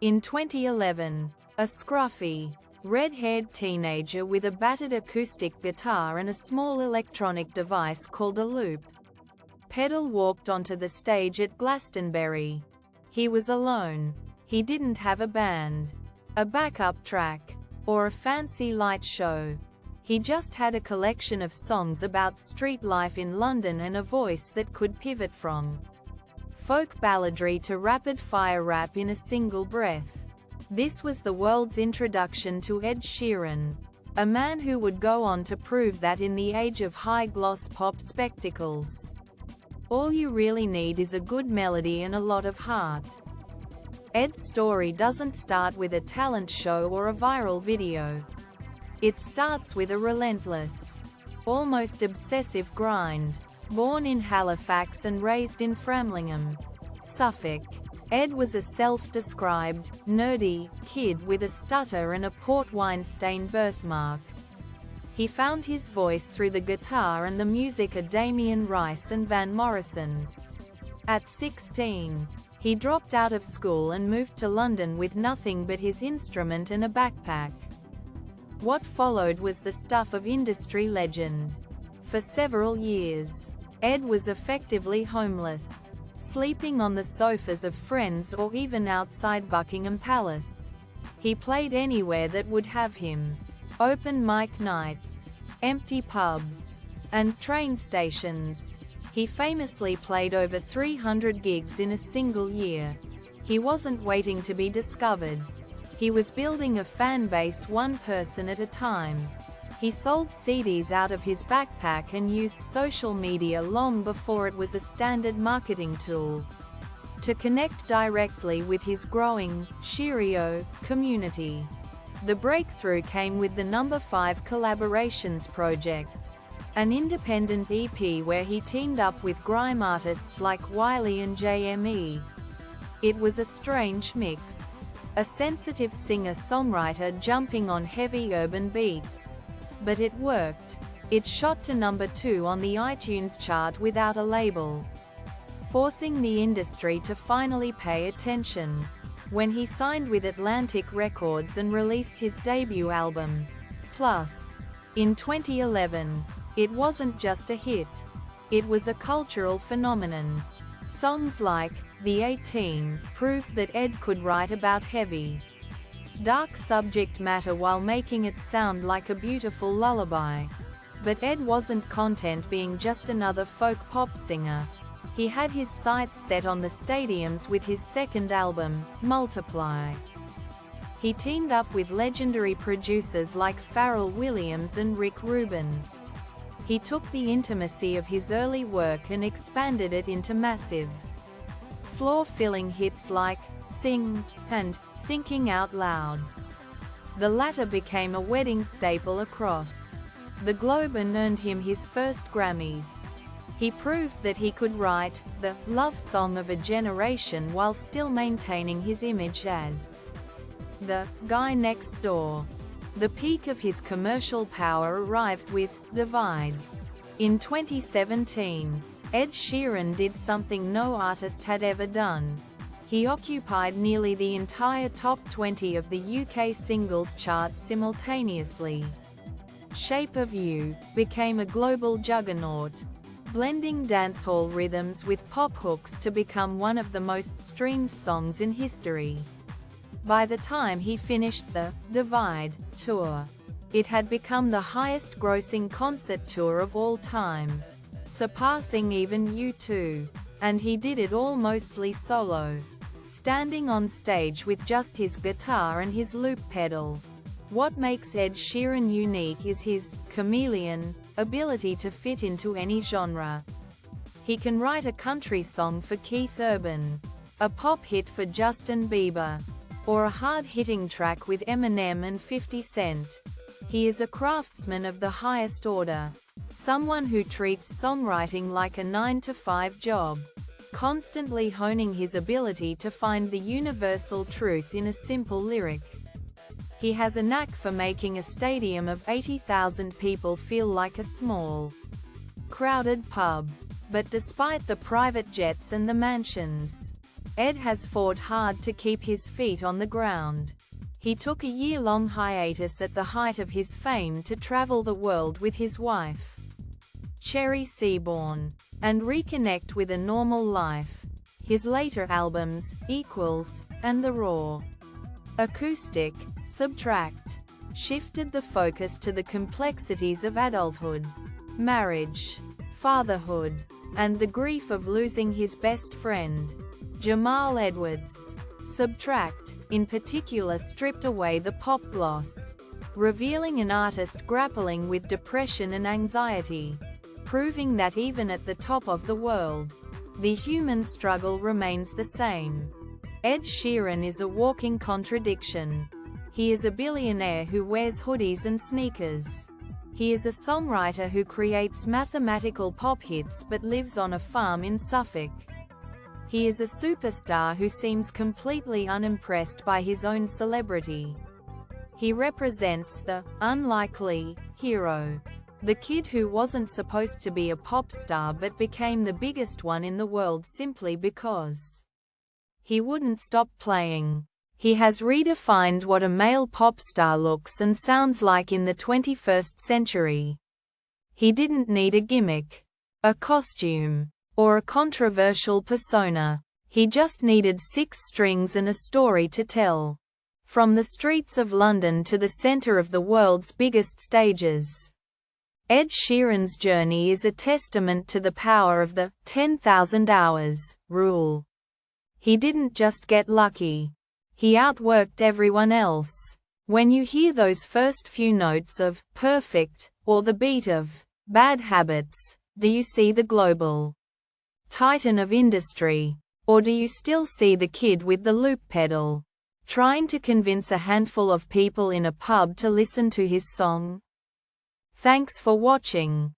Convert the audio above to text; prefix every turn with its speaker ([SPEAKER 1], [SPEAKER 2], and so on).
[SPEAKER 1] In 2011, a scruffy, red-haired teenager with a battered acoustic guitar and a small electronic device called a loop pedal walked onto the stage at Glastonbury. He was alone. He didn't have a band, a backup track, or a fancy light show. He just had a collection of songs about street life in London and a voice that could pivot from folk balladry to rapid-fire rap in a single breath. This was the world's introduction to Ed Sheeran, a man who would go on to prove that in the age of high-gloss pop spectacles, all you really need is a good melody and a lot of heart. Ed's story doesn't start with a talent show or a viral video. It starts with a relentless, almost obsessive grind. Born in Halifax and raised in Framlingham, Suffolk, Ed was a self-described, nerdy kid with a stutter and a port wine-stained birthmark. He found his voice through the guitar and the music of Damien Rice and Van Morrison. At 16, he dropped out of school and moved to London with nothing but his instrument and a backpack. What followed was the stuff of industry legend. For several years, Ed was effectively homeless, sleeping on the sofas of friends or even outside Buckingham Palace. He played anywhere that would have him. Open mic nights, empty pubs, and train stations. He famously played over 300 gigs in a single year. He wasn't waiting to be discovered. He was building a fan base one person at a time. He sold CDs out of his backpack and used social media long before it was a standard marketing tool to connect directly with his growing Sheerio community. The breakthrough came with the No. 5 Collaborations project, an independent EP where he teamed up with grime artists like Wiley and JME. It was a strange mix. A sensitive singer-songwriter jumping on heavy urban beats. But it worked. It shot to No. 2 on the iTunes chart without a label, forcing the industry to finally pay attention. When he signed with Atlantic Records and released his debut album, Plus, in 2011, it wasn't just a hit. It was a cultural phenomenon. Songs like The 18 proved that Ed could write about heavy, dark subject matter while making it sound like a beautiful lullaby. But Ed wasn't content being just another folk pop singer. He had his sights set on the stadiums with his second album, Multiply. He teamed up with legendary producers like Pharrell Williams and Rick Rubin. He took the intimacy of his early work and expanded it into massive, floor-filling hits like Sing and Thinking Out Loud. The latter became a wedding staple across the globe and earned him his first Grammys. He proved that he could write the love song of a generation while still maintaining his image as the guy next door. The peak of his commercial power arrived with Divide. In 2017, Ed Sheeran did something no artist had ever done. He occupied nearly the entire top 20 of the UK singles charts simultaneously. Shape of You became a global juggernaut, blending dancehall rhythms with pop hooks to become one of the most streamed songs in history. By the time he finished the Divide tour, it had become the highest-grossing concert tour of all time, surpassing even U2. And he did it all mostly solo, standing on stage with just his guitar and his loop pedal. What makes Ed Sheeran unique is his chameleon ability to fit into any genre. He can write a country song for Keith Urban, a pop hit for Justin Bieber, or a hard-hitting track with Eminem and 50 Cent. He is a craftsman of the highest order, someone who treats songwriting like a 9-to-5 job, constantly honing his ability to find the universal truth in a simple lyric. He has a knack for making a stadium of 80,000 people feel like a small, crowded pub. But despite the private jets and the mansions, Ed has fought hard to keep his feet on the ground. He took a year-long hiatus at the height of his fame to travel the world with his wife, Cherry Seaborn, and reconnect with a normal life. His later albums, Equals, and The Raw Acoustic, Subtract, shifted the focus to the complexities of adulthood, marriage, fatherhood, and the grief of losing his best friend, Jamal Edwards. Subtract, in particular, stripped away the pop gloss, revealing an artist grappling with depression and anxiety, proving that even at the top of the world, the human struggle remains the same. Ed Sheeran is a walking contradiction. He is a billionaire who wears hoodies and sneakers. He is a songwriter who creates mathematical pop hits but lives on a farm in Suffolk. He is a superstar who seems completely unimpressed by his own celebrity. He represents the unlikely hero, the kid who wasn't supposed to be a pop star but became the biggest one in the world simply because he wouldn't stop playing. He has redefined what a male pop star looks and sounds like in the 21st century. He didn't need a gimmick, a costume, or a controversial persona. He just needed 6 strings and a story to tell. From the streets of London to the center of the world's biggest stages, Ed Sheeran's journey is a testament to the power of the 10,000 hours rule. He didn't just get lucky. He outworked everyone else. When you hear those first few notes of Perfect or the beat of Bad Habits, do you see the global titan of industry? Or do you still see the kid with the loop pedal, trying to convince a handful of people in a pub to listen to his song? Thanks for watching.